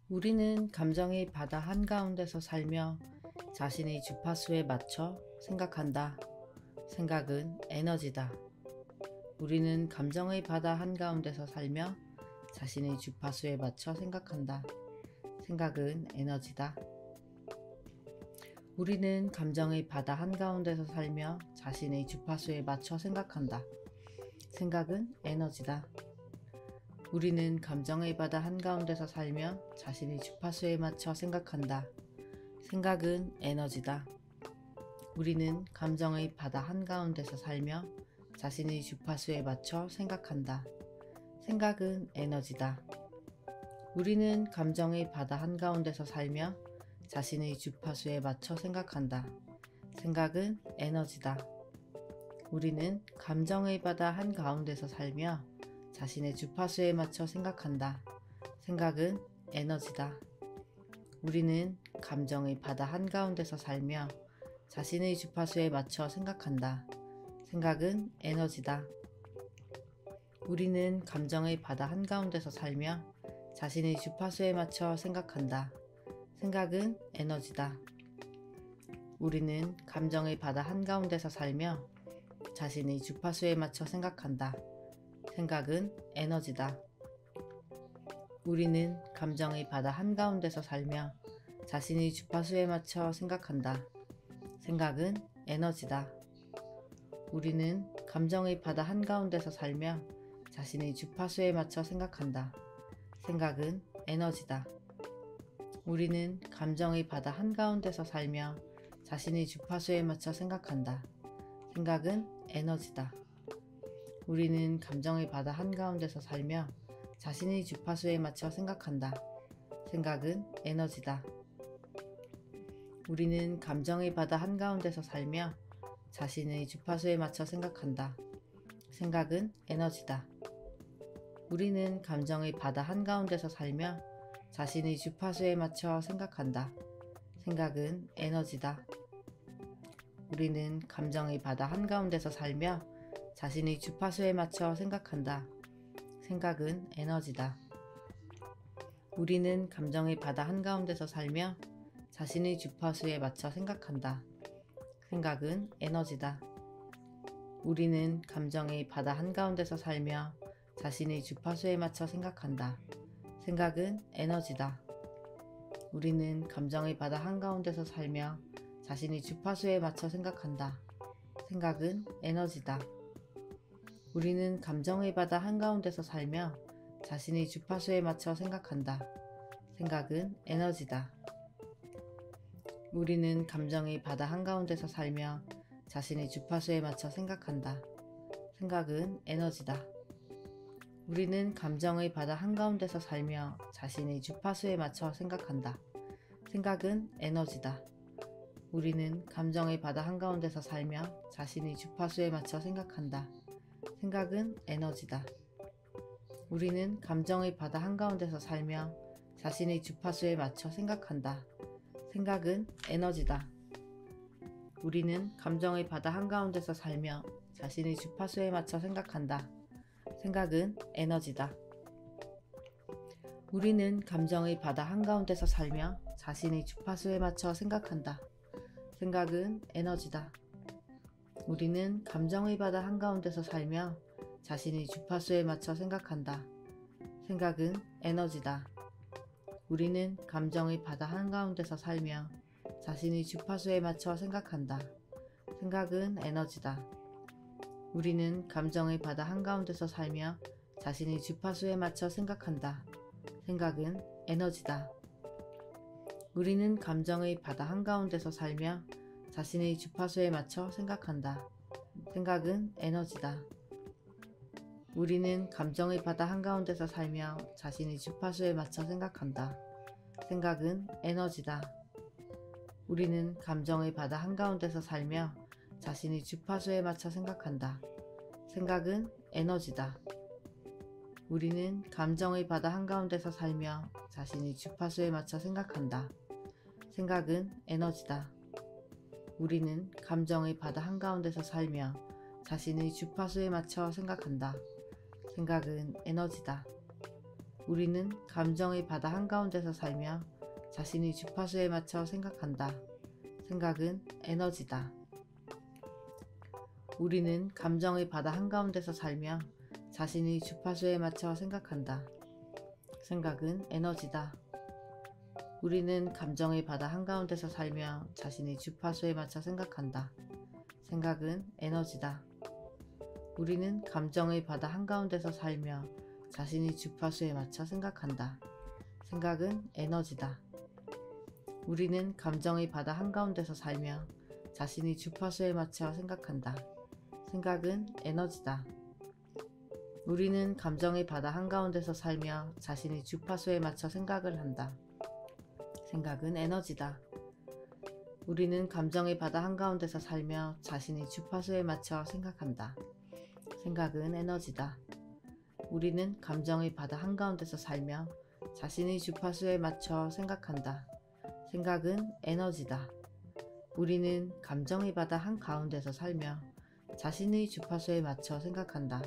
우리는 감정의 바다 한가운데서 살며 자신의 주파수에 맞춰 생각한다. 생각은 에너지다. 우리는 감정의 바다 한가운데서 살며 자신의 주파수에 맞춰 생각한다. 생각은 에너지다. 우리는 감정의 바다 한가운데서 살며 자신의 주파수에 맞춰 생각한다. 생각은 에너지다. 우리는 감정의 바다 한가운데서 살며 자신의 주파수에 맞춰 생각한다. 생각은 에너지다. 우리는 감정의 바다 한가운데서 살며 자신의 주파수에 맞춰 생각한다. 생각은 에너지다. 우리는 감정의 바다 한가운데서 살며 자신의 주파수에 맞춰 생각한다. 생각은 에너지다. 우리는 감정의 바다 한가운데서 살며 자신의 주파수에 맞춰 생각한다. 생각은 에너지다. 우리는 감정의 바다 한가운데서 살며 자신의 주파수에 맞춰 생각한다. 생각은 에너지다. 우리는 감정의 바다 한가운데서 살며 자신의 주파수에 맞춰 생각한다. 생각은 에너지다. 우리는 감정의 바다 한가운데서 살며 자신의 주파수에 맞춰 생각한다. 생각은 에너지다. 우리는 감정의 바다 한가운데서 살며 자신의 주파수에 맞춰 생각한다. 생각은 에너지다. 우리는 감정의 바다 한가운데서 살며 자신의 주파수에 맞춰 생각한다. 생각은 에너지다. 우리는 감정의 바다 한가운데서 살며 자신의 주파수에 맞춰 생각한다. 생각은 에너지다. 우리는 감정의 바다 한가운데서 살며 자신의 주파수에 맞춰 생각한다. 생각은 에너지다. 우리는 감정의 바다 한가운데서 살며 자신의 주파수에 맞춰 생각한다. 생각은 에너지다. 우리는 감정의 바다 한가운데서 살며 자신의 주파수에 맞춰 생각한다. 생각은 에너지다. 우리는 감정의 바다 한가운데서 살며 자신의 주파수에 맞춰 생각한다. 생각은 에너지다. 우리는 감정의 바다 한가운데서 살며 자신의 주파수에 맞춰 생각한다. 생각은 에너지다. 우리는 감정의 바다 한가운데서 살며 자신의 주파수에 맞춰 생각한다. 생각은 에너지다. 우리는 감정의 바다 한가운데서 살며 자신의 주파수에 맞춰 생각한다. 생각은 에너지다. 우리는 감정의 바다 한가운데서 살며 자신의 주파수에 맞춰 생각한다. 생각은 에너지다. 우리는 감정의 바다 한가운데서 살며 자신의 주파수에 맞춰 생각한다. 생각은 에너지다. 우리는 감정의 바다 한가운데서 살며 자신의 주파수에 맞춰 생각한다. 생각은 에너지다. 우리는 감정의 바다 한가운데서 살며 자신의 주파수에 맞춰 생각한다. 생각은 에너지다. 우리는 감정의 바다 한가운데서 살며 자신의 주파수에 맞춰 생각한다. 생각은 에너지다. 우리는 감정의 바다 한가운데서 살며 자신의 주파수에 맞춰 생각한다. 생각은 에너지다. 우리는 감정의 바다 한가운데서 살며 자신의 주파수에 맞춰 생각한다. 생각은 에너지다. 우리는 감정의 바다 한가운데서 살며 자신의 주파수에 맞춰 생각한다. 생각은 에너지다. 우리는 감정의 바다 한가운데서 살며 자신의 주파수에 맞춰 생각한다. 생각은 에너지다. 우리는 감정의 바다 한가운데서 살며 자신의 주파수에 맞춰 생각한다. 생각은 에너지다. 우리는 감정의 바다 한가운데서 살며 자신의 주파수에 맞춰 생각한다. 생각은 에너지다. 우리는 감정의 바다 한가운데서 살며 자신의 주파수에 맞춰 생각한다. 생각은 에너지다. 우리는 감정의 바다 한가운데서 살며 자신의 주파수에 맞춰 생각한다. 생각은 에너지다. 우리는 감정의 바다 한가운데서 살며 자신의 주파수에 맞춰 생각한다. 생각은 에너지다. 우리는 감정의 바다 한가운데서 살며 자신의 주파수에 맞춰 생각한다. 생각은 에너지다. 우리는 감정의 바다 한가운데서 살며 자신의 주파수에 맞춰 생각한다. 생각은 에너지다. 우리는 감정의 바다 한가운데서 살며 자신의 주파수에 맞춰 생각한다. 생각은 에너지다. 우리는 감정의 바다 한가운데서 살며 자신의 주파수에 맞춰 생각한다. 생각은 에너지다. 우리는 감정의 바다 한가운데서 살며 자신의 주파수에 맞춰 생각한다. 생각은 에너지다. 우리는 감정의 바다 한가운데서 살며 자신의 주파수에 맞춰 생각한다. 생각은 에너지다. 우리는 감정의 바다 한가운데서 살며 자신의 주파수에 맞춰 생각을 한다. 생각은 에너지다. 우리는 감정의 바다 한가운데서 살며 자신의 주파수에 맞춰 생각한다. 생각은 에너지다. 우리는 감정의 바다 한가운데서 살며 자신의 주파수에 맞춰 생각한다. 생각은 에너지다. 우리는 감정의 바다 한가운데서 살며 자신의 주파수에 맞춰 생각한다.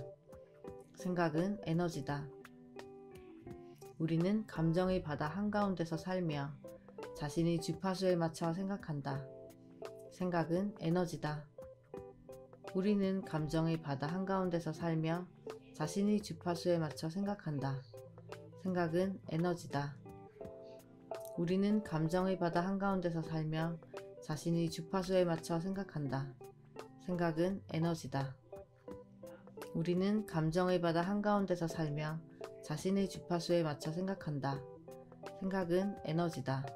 생각은 에너지다. 우리는 감정의 바다 한가운데서 살며 자신의 주파수에 맞춰 생각한다. 생각은 에너지다. 우리는 감정의 바다 한가운데서 살며 자신의 주파수에 맞춰 생각한다. 생각은 에너지다. 우리는 감정의 바다 한가운데서 살며 자신의 주파수에 맞춰 생각한다. 생각은 에너지다. 우리는 감정의 바다 한가운데서 살며 자신의 주파수에 맞춰 생각한다. 생각은 에너지다.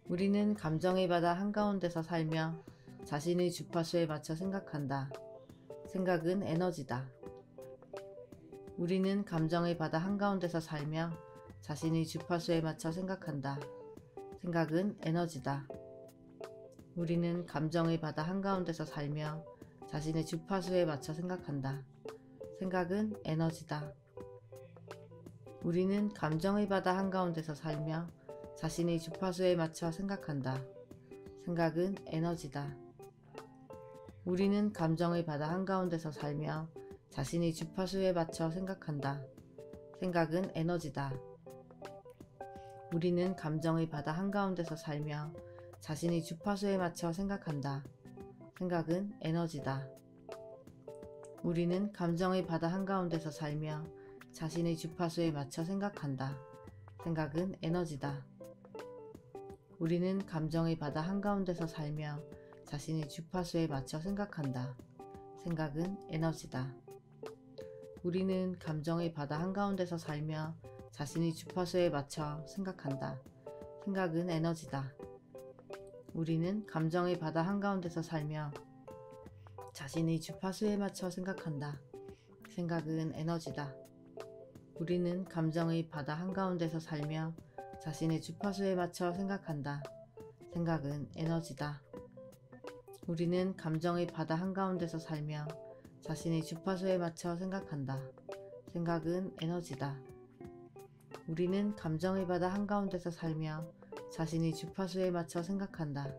우리는 감정의 바다 한가운데서 살며 자신의 주파수에 맞춰 생각한다. 생각은 에너지다. 우리는 감정의 바다 한가운데서 살며 자신의 주파수에 맞춰 생각한다. 생각은 에너지다. 우리는 감정의 바다 한가운데서 살며 자신의 주파수에 맞춰 생각한다. 생각은 에너지다. 우리는 감정의 바다 한가운데서 살며 자신의 주파수에 맞춰 생각한다. 생각은 에너지다. 우리는 감정의 바다 한가운데서 살며 자신의 주파수에 맞춰 생각한다. 생각은 에너지다. 우리는 감정의 바다 한가운데서 살며 자신의 주파수에 맞춰 생각한다. 생각은 에너지다. 우리는 감정의 바다 한가운데서 살며 자신의 주파수에 맞춰 생각한다. 생각은 에너지다. 우리는 감정의 바다 한가운데서 살며 자신의 주파수에 맞춰 생각한다. 생각은 에너지다. 우리는 감정의 바다 한가운데서 살며 자신의 주파수에 맞춰 생각한다. 생각은 에너지다. 우리는 감정의 바다 한가운데서 살며 자신의 주파수에 맞춰 생각한다. 생각은 에너지다. 우리는 감정의 바다 한가운데서 살며 자신의 주파수에 맞춰 생각한다. 생각은 에너지다. 우리는 감정의 바다 한가운데서 살며 자신의 주파수에 맞춰 생각한다. 생각은 에너지다. 우리는 감정의 바다 한가운데서 살며 자신의 주파수에 맞춰 생각한다.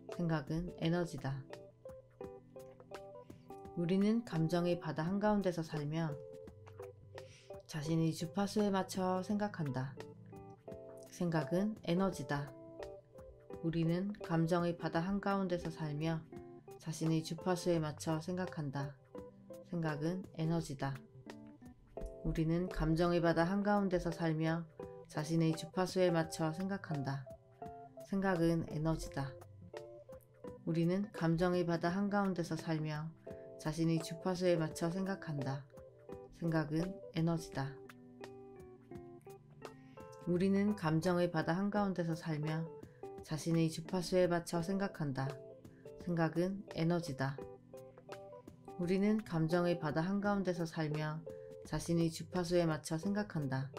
생각은 에너지다. 우리는 감정의 바다 한가운데서 살며 자신의 주파수에 맞춰 생각한다. 생각은 에너지다. 우리는 감정의 바다 한가운데서 살며 자신의 주파수에 맞춰 생각한다. 생각은 에너지다. 우리는 감정의 바다 한가운데서 살며 자신의 주파수에 맞춰 생각한다. 생각은 에너지다. 우리는 감정의 바다 한가운데서 살며 자신의 주파수에 맞춰 생각한다. 생각은 에너지다. 우리는 감정의 바다 한가운데서 살며 자신의 주파수에 맞춰 생각한다. 생각은 에너지다. 우리는 감정의 바다 한가운데서 살며 자신의 주파수에 맞춰 생각한다.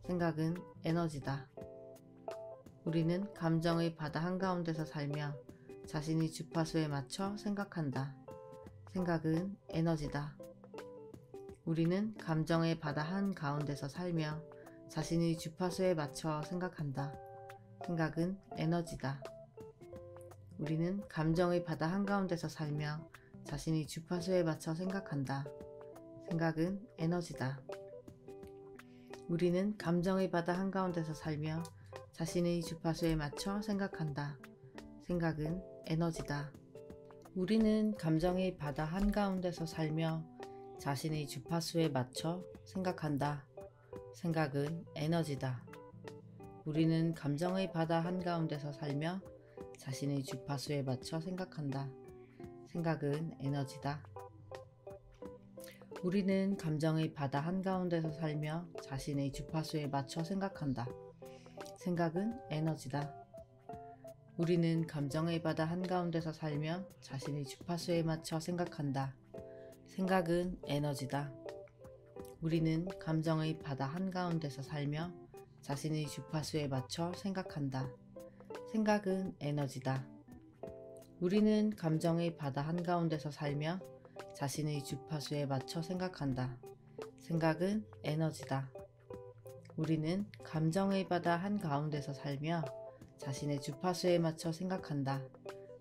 생각은 에너지다. 우리는 감정의 바다 한가운데서 살며 자신의 주파수에 맞춰 생각한다. 생각은 에너지다. 우리는 감정의 바다 한가운데서 살며 자신의 주파수에 맞춰 생각한다. 생각은 에너지다. 우리는 감정의 바다 한가운데서 살며 자신의 주파수에 맞춰 생각한다. 생각은 에너지다. 우리는 감정의 바다 한가운데서 살며 자신의 주파수에 맞춰 생각한다. 생각은 에너지다. 우리는 감정의 바다 한가운데서 살며 자신의 주파수에 맞춰 생각한다. 생각은 에너지다. 우리는 감정의 바다 한가운데서 살며 자신의 주파수에 맞춰 생각한다. 생각은 에너지다. 우리는 감정의 바다 한가운데서 살며 자신의 주파수에 맞춰 생각한다. 생각은 에너지다. 우리는 감정의 바다 한가운데서 살며 자신의 주파수에 맞춰 생각한다. 생각은 에너지다. 우리는 감정의 바다 한가운데서 살며 자신의 주파수에 맞춰 생각한다. 생각은 에너지다. 우리는 감정의 바다 한가운데서 살며 자신의 주파수에 맞춰 생각한다. 생각은 에너지다. 우리는 감정의 바다 한가운데서 살며 자신의 주파수에 맞춰 생각한다.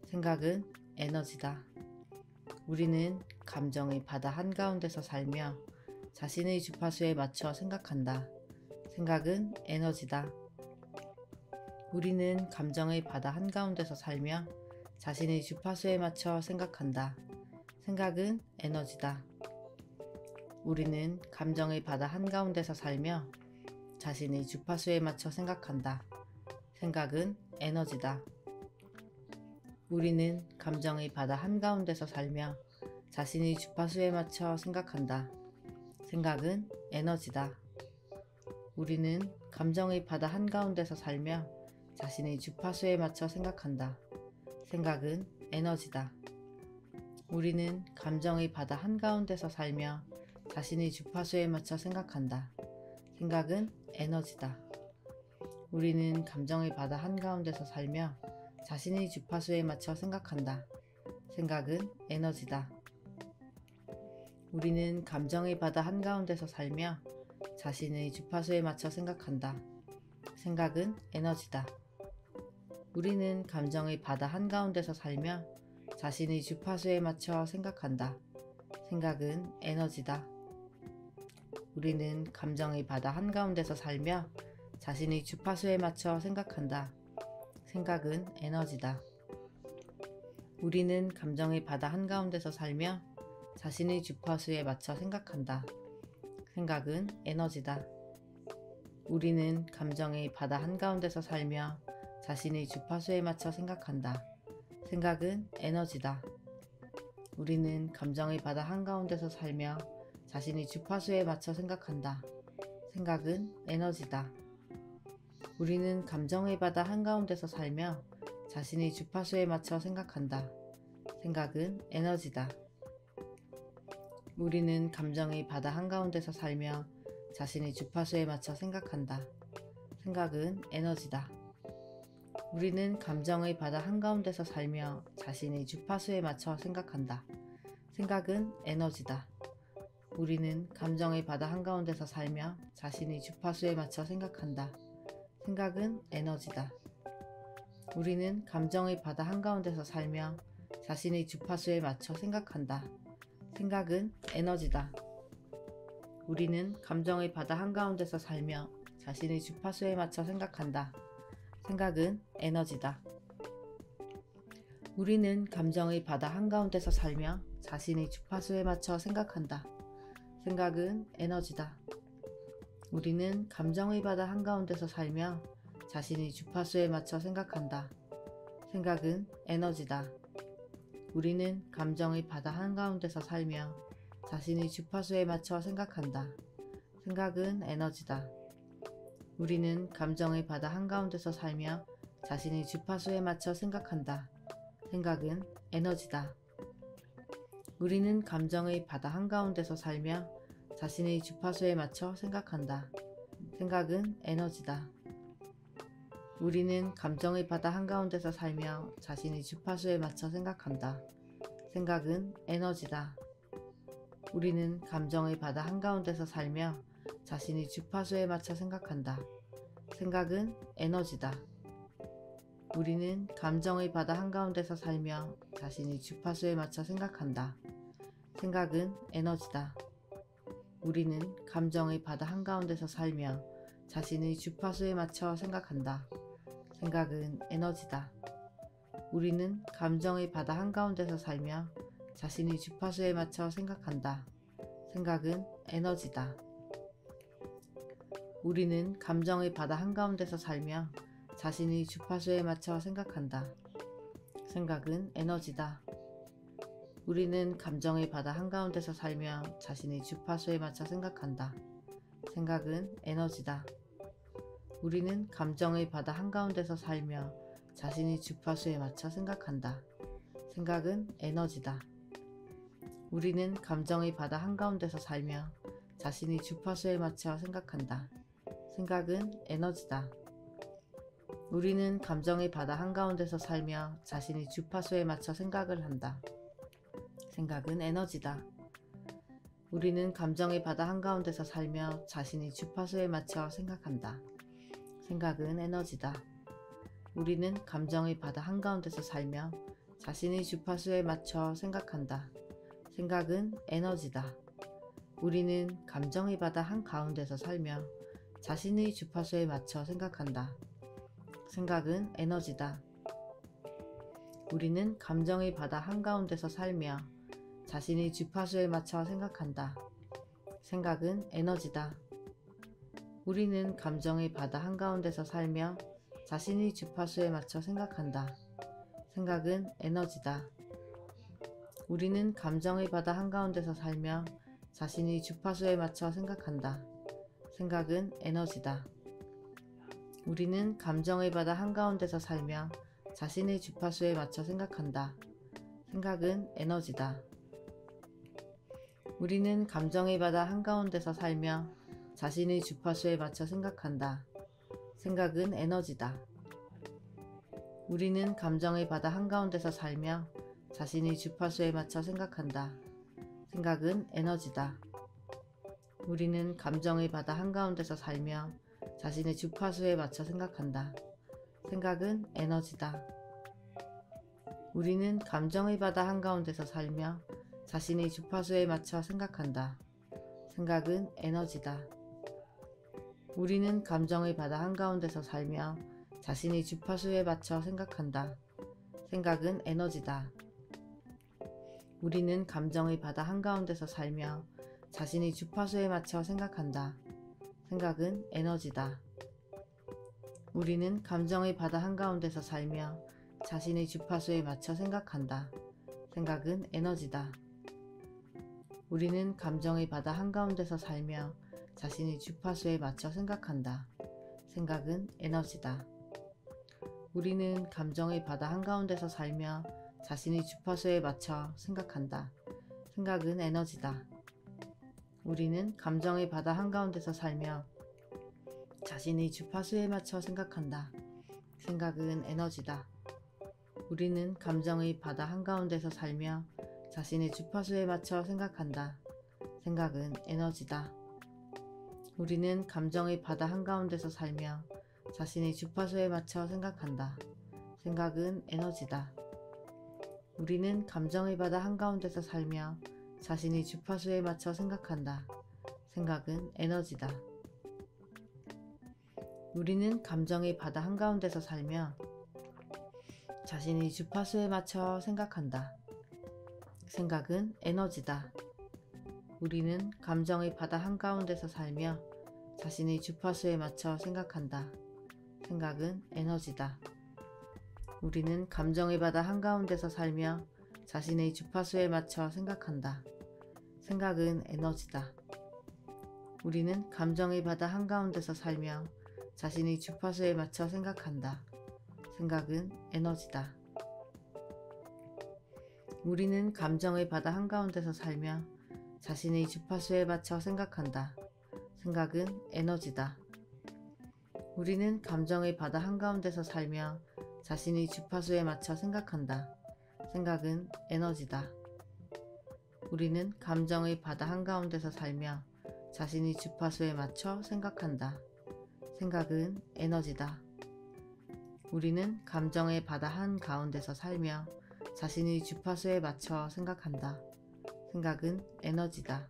생각은 에너지다. 우리는 감정의 바다 한가운데서 살며 자신의 주파수에 맞춰 생각한다. 생각은 에너지다. 우리는 감정의 바다 한가운데서 살며 자신의 주파수에 맞춰 생각한다. 생각은 에너지다. 우리는 감정의 바다 한가운데서 살며 자신의 주파수에 맞춰 생각한다. 생각은 에너지다. 우리는 감정의 바다 한가운데서 살며 자신의 주파수에 맞춰 생각한다. 생각은 에너지다. 우리는 감정의 바다 한가운데서 살며 자신의 주파수에 맞춰 생각한다. 생각은 에너지다. 우리는 감정의 바다 한가운데서 살며 자신의 주파수에 맞춰 생각한다. 생각은 에너지다. 우리는 감정의 바다 한가운데서 살며 자신의 주파수에 맞춰 생각한다. 생각은 에너지다. 우리는 감정의 바다 한가운데서 살며 자신의 주파수에 맞춰 생각한다. 생각은 에너지다. 우리는 감정의 바다 한가운데서 살며 자신의 주파수에 맞춰 생각한다. 생각은 에너지다. 우리는 감정의 바다 한가운데서 살며 자신의 주파수에 맞춰 생각한다. 생각은 에너지다. 우리는 감정의 바다 한가운데서 살며 자신의 주파수에 맞춰 생각한다. 생각은 에너지다. 우리는 감정의 바다 한가운데서 살며 자신의 주파수에 맞춰 생각한다. 생각은 에너지다. 우리는 감정의 바다 한가운데서 살며 자신의 주파수에 맞춰 생각한다. 생각은 에너지다. 우리는 감정의 바다 한가운데서 살며 자신의 주파수에 맞춰 생각한다. 생각은 에너지다. 우리는 감정의 바다 한가운데서 살며 자신의 주파수에 맞춰 생각한다. 생각은 에너지다. 우리는 감정의 바다 한가운데서 살며 자신의 주파수에 맞춰 생각한다. 생각은 에너지다. 우리는 감정의 바다 한가운데서 살며 자신의 주파수에 맞춰 생각한다. 생각은 에너지다. 우리는 감정의 바다 한가운데서 살며 자신의 주파수에 맞춰 생각한다. 생각은 에너지다. 우리는 감정의 바다 한가운데서 살며 자신의 주파수에 맞춰 생각한다. 생각은 에너지다. 우리는 감정의 바다 한가운데서 살며 자신의 주파수에 맞춰 생각한다. 생각은 에너지다. 우리는 감정의 바다 한가운데서 살며 자신의 주파수에 맞춰 생각한다. 생각은 에너지다. 우리는 감정의 바다 한가운데서 살며 자신의 주파수에 맞춰 생각한다. 생각은 에너지다. 우리는 감정의 바다 한가운데서 살며 자신의 주파수에 맞춰 생각한다. 생각은 에너지다. 우리는 감정의 바다 한가운데서 살며 자신의 주파수에 맞춰 생각한다. 생각은 에너지다. 우리는 감정의 바다 한가운데서 살며 자신의 주파수에 맞춰 생각한다. 생각은 에너지다. 우리는 감정의 바다 한가운데서 살며 자신의 주파수에 맞춰 생각한다. 생각은 에너지다. 우리는 감정의 바다 한가운데서 살며 자신의 주파수에 맞춰 생각한다. 생각은 에너지다. 우리는 감정의 바다 한가운데서 살며 자신의 주파수에 맞춰 생각한다. 생각은 에너지다. 우리는 감정의 바다 한가운데서 살며 자신의 주파수에 맞춰 생각한다. 생각은 에너지다. 우리는 감정의 바다 한가운데서 살며 자신의 주파수에 맞춰 생각한다. 생각은 에너지다. 우리는 감정의 바다 한가운데서 살며 자신의 주파수에 맞춰 생각한다. 생각은 에너지다. 우리는 감정의 바다 한가운데서 살며 자신의 주파수에 맞춰 생각한다. 생각은 에너지다. 우리는 감정의 바다 한가운데서 살며 자신의 주파수에 맞춰 생각한다. 생각은 에너지다. 우리는 감정의 바다 한가운데서 살며 자신의 주파수에 맞춰 생각을 한다. 생각은 에너지다. 우리는 감정의 바다 한가운데서 살며 자신의 주파수에 맞춰 생각한다. 생각은 에너지다. 우리는 감정의 바다 한가운데서 살며 자신의 주파수에 맞춰 생각한다. 생각은 에너지다. 우리는 감정의 바다 한가운데서 살며 자신의 주파수에 맞춰 생각한다. 생각은 에너지다. 우리는 감정의 바다 한가운데서 살며 자신의 주파수에 맞춰 생각한다. 생각은 에너지다. 우리는 감정의 바다 한가운데서 살며 자신의 주파수에 맞춰 생각한다. 생각은 에너지다. 우리는 감정의 바다 한가운데서 살며 자신의 주파수에 맞춰 생각한다. 생각은 에너지다. 우리는 감정의 바다 한가운데서 살며 자신의 주파수에 맞춰 생각한다. 생각은 에너지다. 우리는 감정의 바다 한가운데서 살며 자신의 주파수에 맞춰 생각한다. 생각은 에너지다. 우리는 감정의 바다 한가운데서 살며 자신의 주파수에 맞춰 생각한다. 생각은 에너지다. 우리는 감정의 바다 한가운데서 살며 자신의 주파수에 맞춰 생각한다. 생각은 에너지다. 우리는 감정의 바다 한가운데서 살며 자신의 주파수에 맞춰 생각한다. 생각은 에너지다. 우리는 감정의 바다 한가운데서 살며 자신의 주파수에 맞춰 생각한다. 생각은 에너지다. 우리는 감정의 바다 한가운데서 살며 자신의 주파수에 맞춰 생각한다. 생각은 에너지다. 우리는 감정의 바다 한가운데서 살며 자신의 주파수에 맞춰 생각한다. 생각은 에너지다. 우리는 감정의 바다 한가운데서 살며 자신의 주파수에 맞춰 생각한다. 생각은 에너지다. 우리는 감정의 바다 한가운데서 살며 자신의 주파수에 맞춰 생각한다. 생각은 에너지다. 우리는 감정의 바다 한가운데서 살며 자신의 주파수에 맞춰 생각한다. 생각은 에너지다. 우리는 감정의 바다 한가운데서 살며 자신의 주파수에 맞춰 생각한다. 생각은 에너지다. 우리는 감정의 바다 한가운데서 살며 자신의 주파수에 맞춰 생각한다. 생각은 에너지다. 우리는 감정의 바다 한가운데서 살며 자신의 주파수에 맞춰 생각한다. 생각은 에너지다. 우리는 감정의 바다 한가운데서 살며 자신의 주파수에 맞춰 생각한다. 생각은 에너지다. 우리는 감정의 바다 한가운데서 살며 자신의 주파수에 맞춰 생각한다. 생각은 에너지다. 우리는 감정의 바다 한가운데서 살며 자신의 주파수에 맞춰 생각한다. 생각은 에너지다. 우리는 감정의 바다 한가운데서 살며 자신의 주파수에 맞춰 생각한다. 생각은 에너지다. 우리는 감정의 바다 한가운데서 살며 자신의 주파수에 맞춰 생각한다. 생각은 에너지다. 우리는 감정의 바다 한가운데서 살며 자신의 주파수에 맞춰 생각한다. 생각은 에너지다. 우리는 감정의 바다 한가운데서 살며 자신의 주파수에 맞춰 생각한다. 생각은 에너지다. 우리는 감정의 바다 한가운데서 살며 자신의 주파수에 맞춰 생각한다. 생각은 에너지다.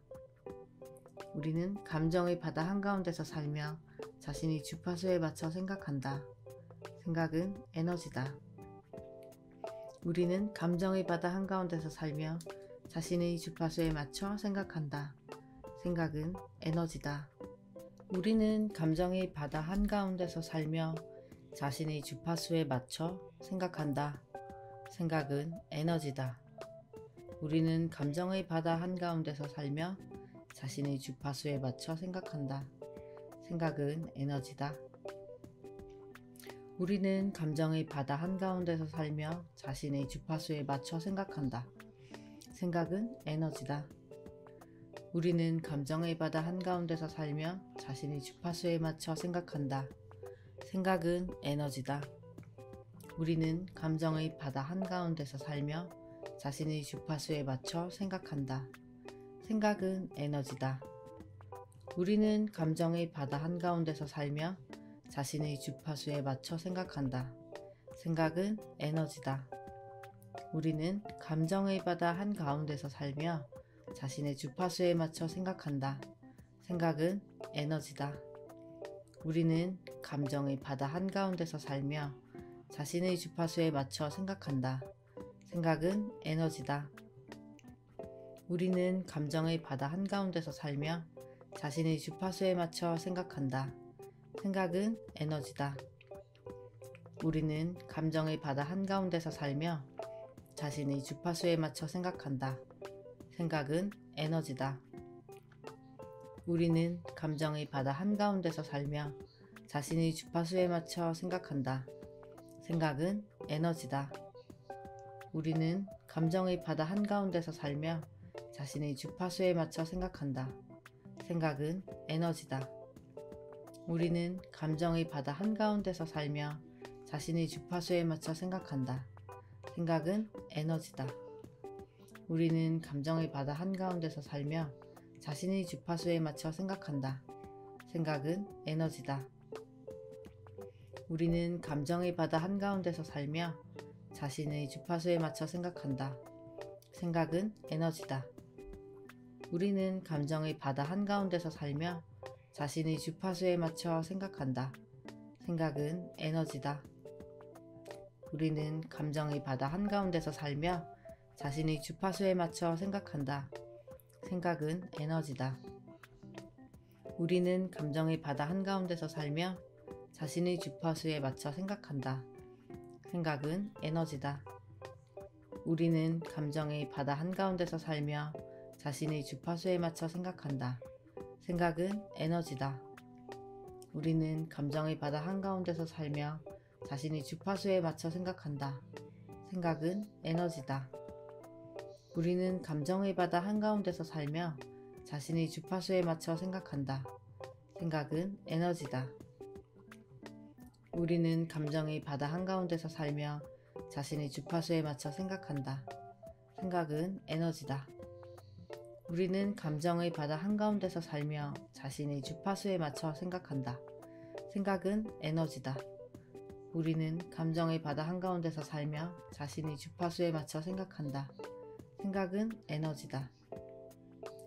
우리는 감정의 바다 한가운데서 살며 자신의 주파수에 맞춰 생각한다. 생각은 에너지다. 우리는 감정의 바다 한가운데서 살며 자신의 주파수에 맞춰 생각한다. 생각은 에너지다. 우리는 감정의 바다 한가운데서 살며 자신의 주파수에 맞춰 생각한다. 생각은 에너지다. 우리는 감정의 바다 한가운데서 살며 자신의 주파수에 맞춰 생각한다. 생각은 에너지다. 우리는 감정의 바다 한가운데서 살며 자신의 주파수에 맞춰 생각한다. 생각은 에너지다. 우리는 감정의 바다 한가운데서 살며 자신의 주파수에 맞춰 생각한다. 생각은 에너지다. 우리는 감정의 바다 한가운데서 살며 자신의 주파수에 맞춰 생각한다. 생각은 에너지다. 우리는 감정의 바다 한가운데서 살며 자신의 주파수에 맞춰 생각한다. 생각은 에너지다. 우리는 감정의 바다 한가운데서 살며 자신의 주파수에 맞춰 생각한다. 생각은 에너지다. 우리는 감정의 바다 한가운데서 살며 자신의 주파수에 맞춰 생각한다. 생각은 에너지다. 우리는 감정의 바다 한가운데서 살며 자신의 주파수에 맞춰 생각한다. 생각은 에너지다. 우리는 감정의 바다 한가운데서 살며 자신의 주파수에 맞춰 생각한다. 생각은 에너지다. 우리는 감정의 바다 한가운데서 살며 자신의 주파수에 맞춰 생각한다. 생각은 에너지다. 우리는 감정의 바다 한가운데서 살며 자신의 주파수에 맞춰 생각한다. 생각은 에너지다. 우리는 감정의 바다 한가운데서 살며 자신의 주파수에 맞춰 생각한다. 생각은 에너지다. 우리는 감정의 바다 한가운데서 살며 자신의 주파수에 맞춰 생각한다. 생각은 에너지다. 우리는 감정의 바다 한가운데서 살며 자신의 주파수에 맞춰 생각한다. 생각은 에너지다. 우리는 감정의 바다 한가운데서 살며 자신의 주파수에 맞춰 생각한다. 생각은 에너지다. 우리는 감정의 바다 한가운데서 살며 자신의 주파수에 맞춰 생각한다. 생각은 에너지다. 우리는 감정의 바다 한가운데서 살며 자신의 주파수에 맞춰 생각한다. 생각은 에너지다. 우리는 감정의 바다 한가운데서 살며 자신의 주파수에 맞춰 생각한다. 생각은 에너지다. 우리는 감정의 바다 한가운데서 살며 자신의 주파수에 맞춰 생각한다. 생각은 에너지다. 우리는 감정의 바다 한가운데서 살며 자신의 주파수에 맞춰 생각한다. 생각은 에너지다. 우리는 감정의 바다 한가운데서 살며 자신의 주파수에 맞춰 생각한다. 생각은 에너지다. 우리는 감정의 바다 한가운데서 살며 자신의 주파수에 맞춰 생각한다. 생각은 에너지다. 우리는 감정의 바다 한가운데서 살며 자신의 주파수에 맞춰 생각한다. 생각은 에너지다.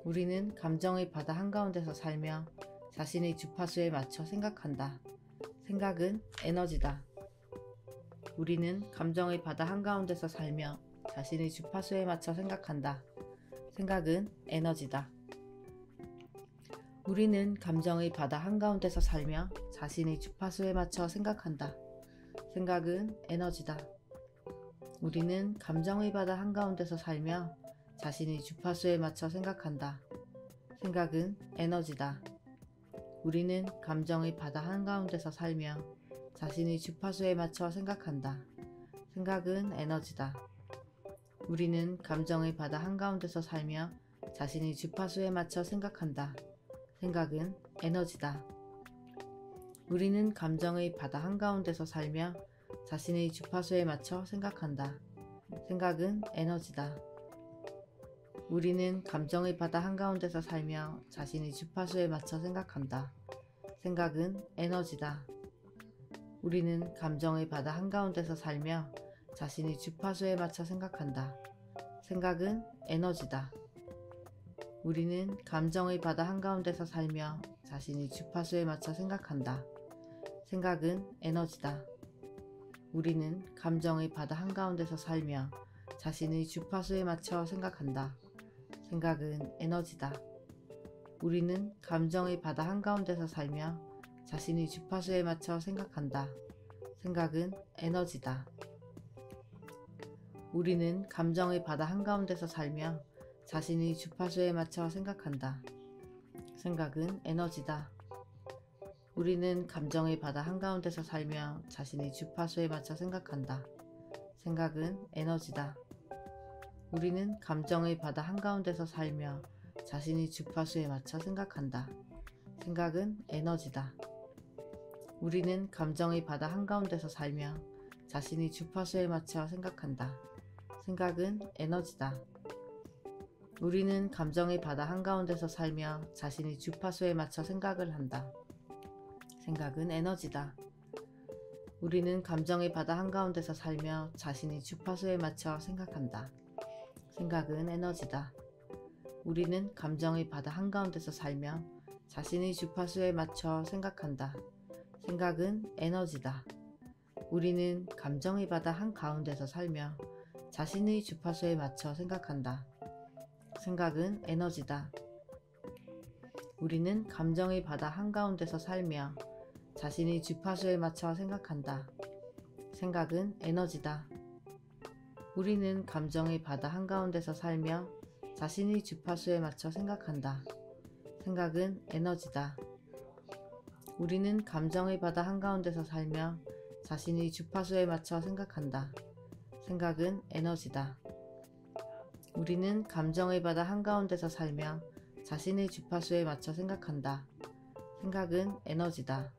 우리는 감정의 바다 한가운데서 살며 자신의 주파수에 맞춰 생각한다. 생각은 에너지다. 우리는 감정의 바다 한가운데서 살며 자신의 주파수에 맞춰 생각한다. 생각은 에너지다. 우리는 감정의 바다 한가운데서 살며 자신의 주파수에 맞춰 생각한다. 생각은 에너지다. 우리는 감정의 바다 한가운데서 살며 자신의 주파수에 맞춰 생각한다. 생각은 에너지다. 우리는 감정의 바다 한가운데서 살며 자신의 주파수에 맞춰 생각한다. 생각은 에너지다. 우리는 감정의 바다 한가운데서 살며 자신의 주파수에 맞춰 생각한다. 생각은 에너지다. 우리는 감정의 바다 한가운데서 살며 자신의 주파수에 맞춰 생각한다. 생각은 에너지다. 우리는 감정의 바다 한가운데서 살며 자신의 주파수에 맞춰 생각한다. 생각은 에너지다. 우리는 감정의 바다 한가운데서 살며 자신의 주파수에 맞춰 생각한다. 생각은 에너지다. 우리는 감정의 바다 한가운데서 살며 자신의 주파수에 맞춰 생각한다. 생각은 에너지다. 우리는 감정의 바다 한가운데서 살며 자신의 주파수에 맞춰 생각한다. 생각은 에너지다. 우리는 감정의 바다 한가운데서 살며 자신의 주파수에 맞춰 생각한다. 생각은 에너지다. 우리는 감정의 바다 한가운데서 살며 자신의 주파수에 맞춰 생각한다. 생각은 에너지다. 우리는 감정의 바다 한가운데서 살며 자신의 주파수에 맞춰 생각한다. 생각은 에너지다. 우리는 감정의 바다 한가운데서 살며 자신의 주파수에 맞춰 생각한다. 생각은 에너지다. 우리는 감정의 바다 한가운데서 살며 자신의 주파수에 맞춰 생각한다. 생각은 에너지다. 우리는 감정의 바다 한가운데서 살며 자신의 주파수에 맞춰 생각을 한다. 생각은 에너지다. 우리는 감정의 바다 한가운데서 살며 자신의 주파수에 맞춰 생각한다. 생각은 에너지다. 우리는 감정의 바다 한가운데서 살며 자신의 주파수에 맞춰 생각한다. 생각은 에너지다. 우리는 감정의 바다 한가운데서 살며 자신의 주파수에 맞춰 생각한다. 생각은 에너지다. 우리는 감정의 바다 한가운데서 살며 자신의 주파수에 맞춰 생각한다. 생각은 에너지다. 우리는 감정의 바다 한가운데서 살며 자신의 주파수에 맞춰 생각한다. 생각은 에너지다. 우리는 감정의 바다 한가운데서 살며 자신의 주파수에 맞춰 생각한다. 생각은 에너지다. 우리는 감정의 바다 한가운데서 살며 자신의 주파수에 맞춰 생각한다. 생각은 에너지다.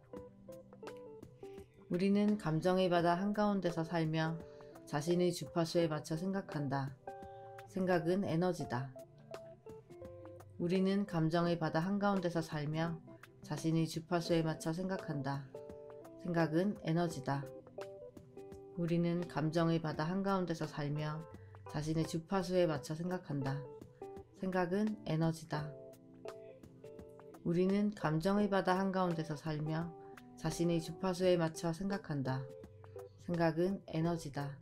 우리는 감정의 바다 한가운데서 살며 자신의 주파수에 맞춰 생각한다. 생각은 에너지다. 우리는 감정의 바다 한가운데서 살며 자신의 주파수에 맞춰 생각한다. 생각은 에너지다. 우리는 감정의 바다 한가운데서 살며 자신의 주파수에 맞춰 생각한다. 생각은 에너지다. 우리는 감정의 바다 한가운데서 살며 자신의 주파수에 맞춰 생각한다. 생각은 에너지다.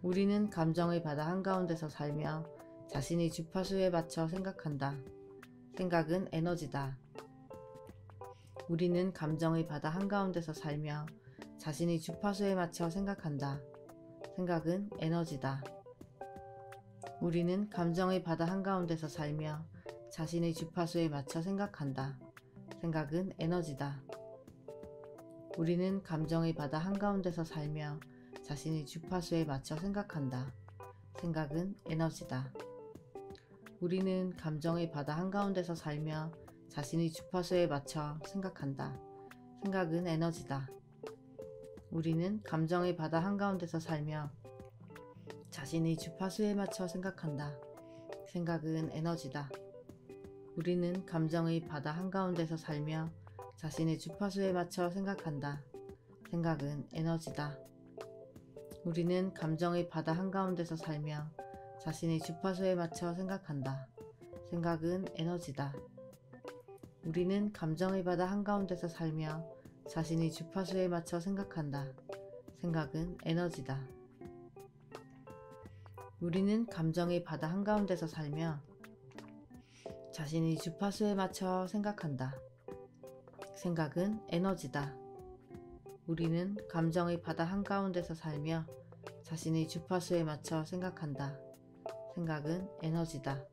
우리는 감정의 바다 한가운데서 살며 자신의 주파수에 맞춰 생각한다. 생각은 에너지다. 우리는 감정의 바다 한가운데서 살며 자신의 주파수에 맞춰 생각한다. 생각은 에너지다. 우리는 감정의 바다 한가운데서 살며 자신의 주파수에 맞춰 생각한다. 생각은 에너지다. 우리는 감정의 바다 한가운데서 살며 자신의 주파수에 맞춰 생각한다. 생각은 에너지다. 우리는 감정의 바다 한가운데서 살며 자신의 주파수에 맞춰 생각한다. 생각은 에너지다. 우리는 감정의 바다 한가운데서 살며 자신의 주파수에 맞춰 생각한다. 생각은 에너지다. 우리는 감정의 바다 한가운데서 살며 자신의 주파수에 맞춰 생각한다. 생각은 에너지다. 우리는 감정의 바다 한가운데서 살며 자신의 주파수에 맞춰 생각한다. 생각은 에너지다. 우리는 감정의 바다 한가운데서 살며 자신의 주파수에 맞춰 생각한다. 생각은 에너지다. 우리는 감정의 바다 한가운데서 살며 자신의 주파수에 맞춰 생각한다. 생각은 에너지다. 우리는 감정의 바다 한가운데서 살며 자신의 주파수에 맞춰 생각한다. 생각은 에너지다.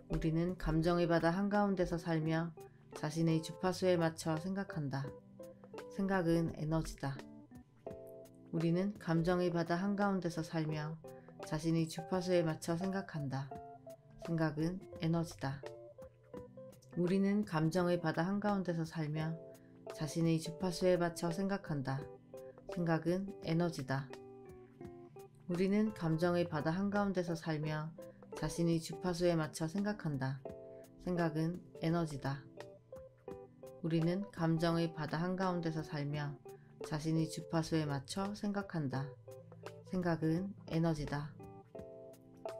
우리는 감정의 바다 한가운데서 살며 자신의 주파수에 맞춰 생각한다. 생각은 에너지다. 우리는 감정의 바다 한가운데서 살며 자신의 주파수에 맞춰 생각한다. 생각은 에너지다. 우리는 감정의 바다 한가운데서 살며 자신의 주파수에 맞춰 생각한다. 생각은 에너지다. 우리는 감정의 바다 한가운데서 살며 자신의 주파수에 맞춰 생각한다. 생각은 에너지다. 우리는 감정의 바다 한가운데서 살며 자신의 주파수에 맞춰 생각한다. 생각은 에너지다.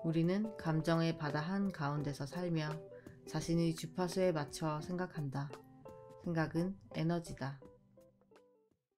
우리는 감정의 바다 한가운데서 살며 자신의 주파수에 맞춰 생각한다. 생각은 에너지다.